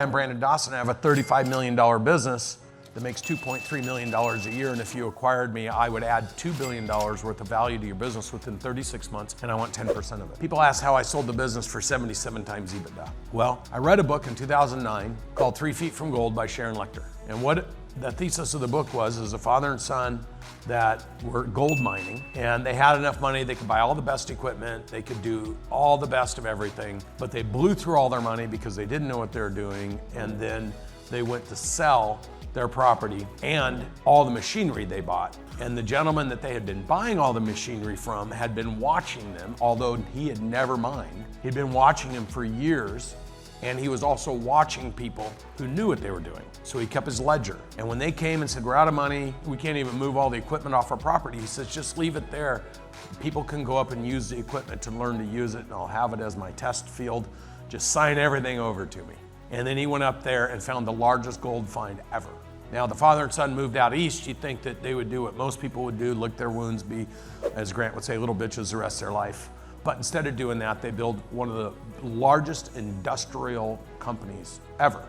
I'm Brandon Dawson. I have a $35 million business that makes $2.3 million a year, and if you acquired me, I would add $2 billion worth of value to your business within 36 months, and I want 10% of it. People ask how I sold the business for 77 times EBITDA. Well, I read a book in 2009 called 3 Feet from Gold by Sharon Lechter, and what the thesis of the book was is a father and son that were gold mining, and they had enough money, they could buy all the best equipment, they could do all the best of everything, but they blew through all their money because they didn't know what they were doing, and then they went to sell their property and all the machinery they bought. And the gentleman that they had been buying all the machinery from had been watching them, although he had never mined. He'd been watching them for years, and he was also watching people who knew what they were doing. So he kept his ledger. And when they came and said, we're out of money, we can't even move all the equipment off our property, he says, just leave it there. People can go up and use the equipment to learn to use it, and I'll have it as my test field. Just sign everything over to me. And then he went up there and found the largest gold find ever. Now, the father and son moved out east. You'd think that they would do what most people would do, lick their wounds, be, as Grant would say, little bitches the rest of their life. But instead of doing that, they built one of the largest industrial companies ever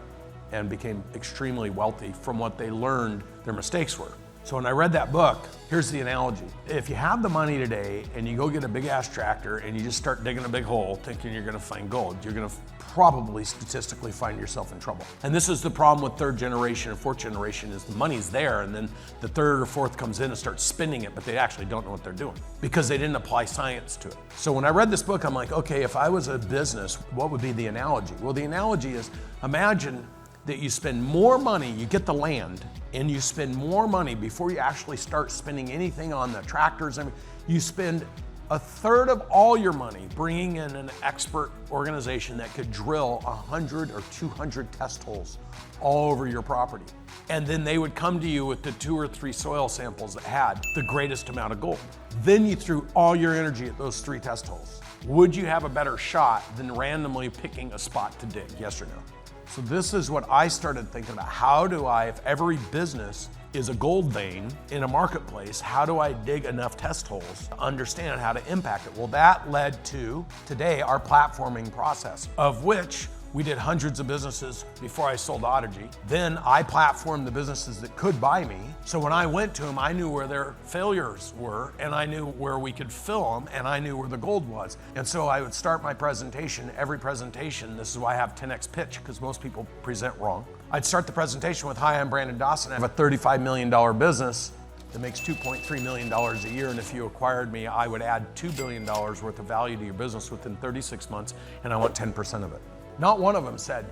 and became extremely wealthy from what they learned their mistakes were. So when I read that book, here's the analogy. If you have the money today and you go get a big ass tractor and you just start digging a big hole thinking you're gonna find gold, you're gonna probably statistically find yourself in trouble. And this is the problem with third generation and fourth generation is the money's there, and then the third or fourth comes in and starts spending it, but they actually don't know what they're doing because they didn't apply science to it. So when I read this book, I'm like, okay, if I was a business, what would be the analogy? Well, the analogy is, imagine that you spend more money, you get the land, and you spend more money before you actually start spending anything on the tractors. I mean, you spend a third of all your money bringing in an expert organization that could drill 100 or 200 test holes all over your property. And then they would come to you with the 2 or 3 soil samples that had the greatest amount of gold. Then you threw all your energy at those 3 test holes. Would you have a better shot than randomly picking a spot to dig, yes or no? So this is what I started thinking about. How do I, if every business is a gold vein in a marketplace, how do I dig enough test holes to understand how to impact it? Well, that led to today our platforming process, of which we did hundreds of businesses before I sold Audigy. Then I platformed the businesses that could buy me. So when I went to them, I knew where their failures were, and I knew where we could fill them, and I knew where the gold was. And so I would start my presentation, every presentation, this is why I have 10x pitch, because most people present wrong. I'd start the presentation with, hi, I'm Brandon Dawson. I have a $35 million business that makes $2.3 million a year, and if you acquired me, I would add $2 billion worth of value to your business within 36 months, and I want 10% of it. Not one of them said,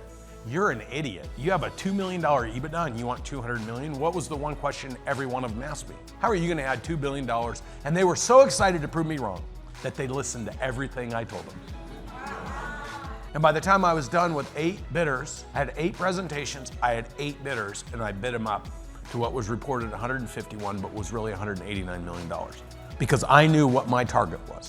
you're an idiot. You have a $2 million EBITDA and you want 200 million? What was the one question every one of them asked me? How are you gonna add $2 billion? And they were so excited to prove me wrong that they listened to everything I told them. And by the time I was done with 8 bidders, I had 8 presentations, I had 8 bidders, and I bid them up to what was reported 151, but was really $189 million. Because I knew what my target was.